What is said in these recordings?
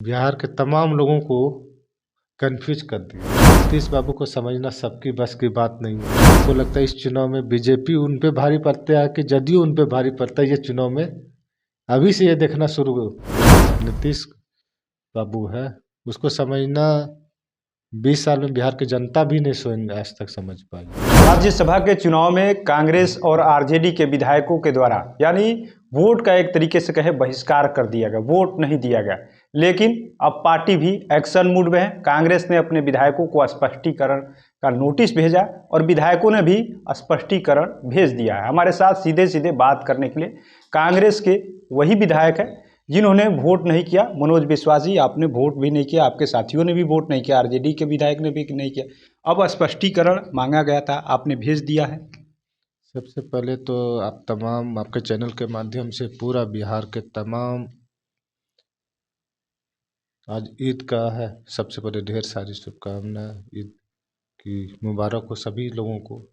बिहार के तमाम लोगों को कंफ्यूज कर दिया। नीतीश बाबू को समझना सबकी बस की बात नहीं है। उनको लगता है इस चुनाव में बीजेपी उन पे भारी पड़ता है कि जदयू उन पे भारी पड़ता है। ये चुनाव में अभी से ये देखना शुरू नीतीश बाबू है, उसको समझना 20 साल में बिहार की जनता भी नहीं सोएंगे आज तक समझ पाई। राज्यसभा के चुनाव में कांग्रेस और आरजेडी के विधायकों के द्वारा यानी वोट का एक तरीके से कहे बहिष्कार कर दिया गया, वोट नहीं दिया गया। लेकिन अब पार्टी भी एक्शन मूड में है। कांग्रेस ने अपने विधायकों को स्पष्टीकरण का नोटिस भेजा और विधायकों ने भी स्पष्टीकरण भेज दिया है। हमारे साथ सीधे सीधे बात करने के लिए कांग्रेस के वही विधायक है जिन्होंने वोट नहीं किया। मनोज विश्वास जी, आपने वोट भी नहीं किया, आपके साथियों ने भी वोट नहीं किया, आरजेडी के विधायक ने भी नहीं किया। अब स्पष्टीकरण मांगा गया था, आपने भेज दिया है। सबसे पहले तो आप तमाम आपके चैनल के माध्यम से पूरा बिहार के तमाम, आज ईद का है, सबसे पहले ढेर सारी शुभकामनाएं, ईद की मुबारक हो सभी लोगों को।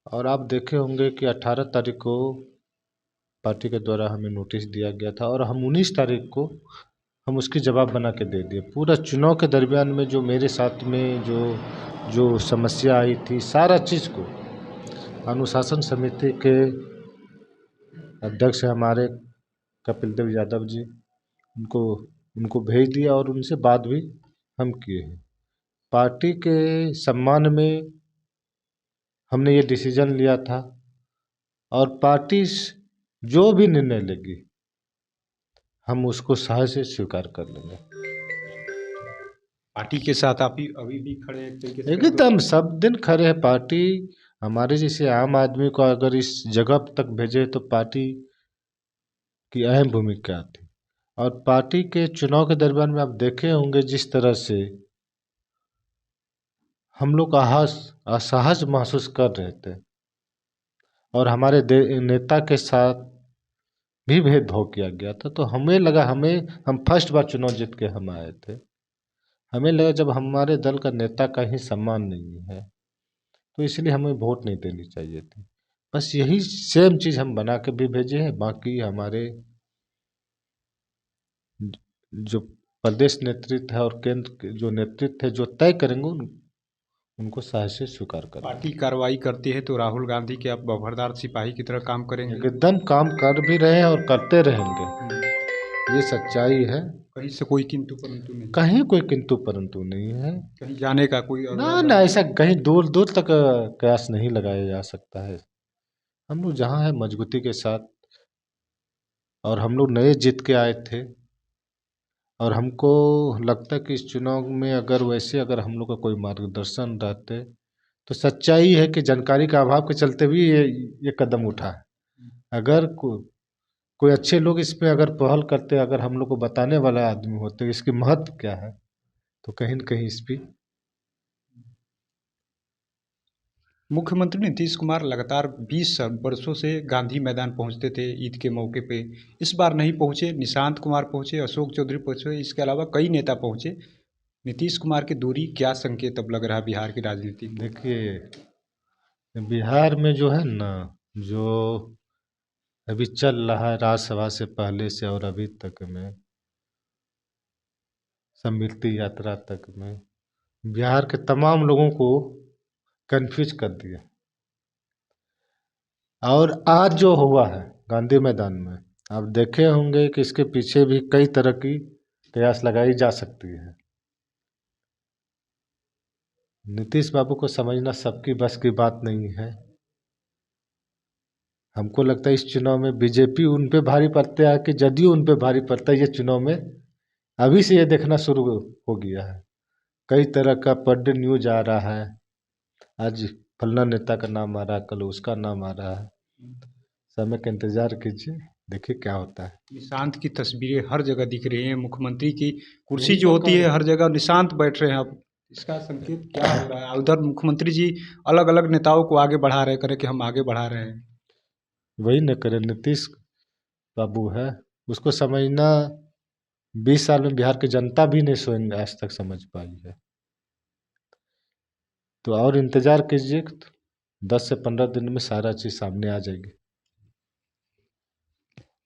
और आप देखे होंगे कि 18 तारीख को पार्टी के द्वारा हमें नोटिस दिया गया था और हम 19 तारीख को हम उसकी जवाब बना के दे दिए। पूरा चुनाव के दरमियान में जो मेरे साथ में जो समस्या आई थी, सारा चीज़ को अनुशासन समिति के अध्यक्ष हमारे कपिल देव यादव जी, उनको भेज दिया और उनसे बात भी हम किए हैं। पार्टी के सम्मान में हमने ये डिसीजन लिया था और पार्टी जो भी निर्णय लेगी हम उसको सहज से स्वीकार कर लेंगे। पार्टी के साथ आप अभी भी खड़े हैं एक तरीके से? एकदम सब दिन खड़े हैं। पार्टी हमारे जैसे आम आदमी को अगर इस जगह तक भेजे तो पार्टी की अहम भूमिका थी। और पार्टी के चुनाव के दरमियान में आप देखे होंगे जिस तरह से हम लोग असहज महसूस कर रहे थे और हमारे नेता के साथ भी भेदभाव किया गया था। तो हमें लगा हम फर्स्ट बार चुनाव जीत के हम आए थे, हमें लगा जब हमारे दल का नेता का ही सम्मान नहीं है तो इसलिए हमें वोट नहीं देनी चाहिए थी। बस यही सेम चीज़ हम बना के भी भेजे हैं। बाकी हमारे जो प्रदेश नेतृत्व है और केंद्र के जो नेतृत्व है जो तय करेंगे उनको सहज से स्वीकार करें। पार्टी कार्रवाई करती है तो राहुल गांधी के आप वफादार सिपाही की तरह काम करेंगे? एकदम काम कर भी रहे हैं और करते रहेंगे, ये सच्चाई है। कहीं से कोई किंतु परंतु नहीं? कहीं कोई किंतु परंतु नहीं है। कहीं जाने का कोई ना ऐसा कहीं दूर दूर तक कयास नहीं लगाया जा सकता है। हम लोग जहाँ है मजबूती के साथ, और हम लोग नए जीत के आए थे और हमको लगता है कि इस चुनाव में अगर हम लोग का कोई मार्गदर्शन रहते तो सच्चाई है कि जानकारी का अभाव के चलते भी ये कदम उठा है। अगर कोई अच्छे लोग इसमें अगर पहल करते, अगर हम लोग को बताने वाला आदमी होते इसकी महत्व क्या है, तो कहीं न कहीं इस पर मुख्यमंत्री नीतीश कुमार लगातार 20 वर्षों से गांधी मैदान पहुंचते थे ईद के मौके पे। इस बार नहीं पहुंचे, निशांत कुमार पहुंचे, अशोक चौधरी पहुंचे, इसके अलावा कई नेता पहुंचे। नीतीश कुमार की दूरी क्या संकेत अब लग रहा है बिहार की राजनीति में? देखिए बिहार में जो है ना, जो अभी चल रहा है राज्यसभा से पहले से और अभी तक में समृद्धि यात्रा तक में बिहार के तमाम लोगों को कंफ्यूज कर दिया। और आज जो हुआ है गांधी मैदान में, आप देखे होंगे कि इसके पीछे भी कई तरह की कयास लगाई जा सकती है। नीतीश बाबू को समझना सबकी बस की बात नहीं है। हमको लगता है इस चुनाव में बीजेपी उन पे भारी पड़ता है कि जदयू उन पे भारी पड़ता है। ये चुनाव में अभी से ये देखना शुरू हो गया है। कई तरह का पर डे न्यूज आ रहा है, आज फलना नेता का नाम आ रहा है, कल उसका नाम आ रहा है। समय का इंतजार कीजिए, देखिए क्या होता है। निशांत की तस्वीरें हर जगह दिख रही हैं। मुख्यमंत्री की कुर्सी जो होती है हर जगह निशांत बैठ रहे हैं। अब इसका संकेत क्या हो रहा है? उधर मुख्यमंत्री जी अलग अलग नेताओं को आगे बढ़ा रहे, करे कि हम आगे बढ़ा रहे हैं। वही न करे, नीतीश बाबू है, उसको समझना 20 साल में बिहार की जनता भी नहीं सोएंगे आज तक समझ पाई है। तो और इंतजार कीजिए, 10 से 15 दिन में सारा चीज़ सामने आ जाएगी।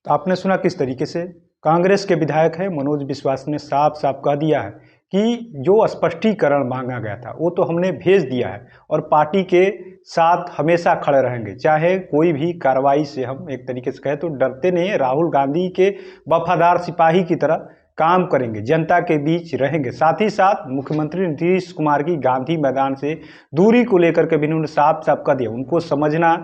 तो आपने सुना किस तरीके से कांग्रेस के विधायक हैं मनोज विश्वास ने साफ साफ कह दिया है कि जो स्पष्टीकरण मांगा गया था वो तो हमने भेज दिया है और पार्टी के साथ हमेशा खड़े रहेंगे, चाहे कोई भी कार्रवाई से हम एक तरीके से कहें तो डरते नहीं है। राहुल गांधी के वफादार सिपाही की तरह काम करेंगे, जनता के बीच रहेंगे। साथ ही साथ मुख्यमंत्री नीतीश कुमार की गांधी मैदान से दूरी को लेकर के भी उन्होंने साफ साफ कह दिया, उनको समझना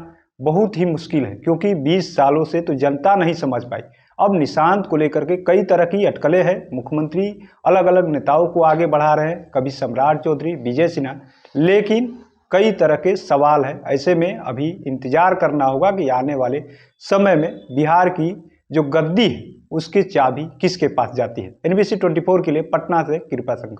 बहुत ही मुश्किल है क्योंकि 20 सालों से तो जनता नहीं समझ पाई। अब निशांत को लेकर के कई तरह की अटकलें हैं, मुख्यमंत्री अलग अलग नेताओं को आगे बढ़ा रहे हैं, कभी सम्राट चौधरी, विजय सिन्हा, लेकिन कई तरह के सवाल हैं। ऐसे में अभी इंतजार करना होगा कि आने वाले समय में बिहार की जो गद्दी है उसकी चाबी किसके पास जाती है। NBC 24 के लिए पटना से कृपा शंकर।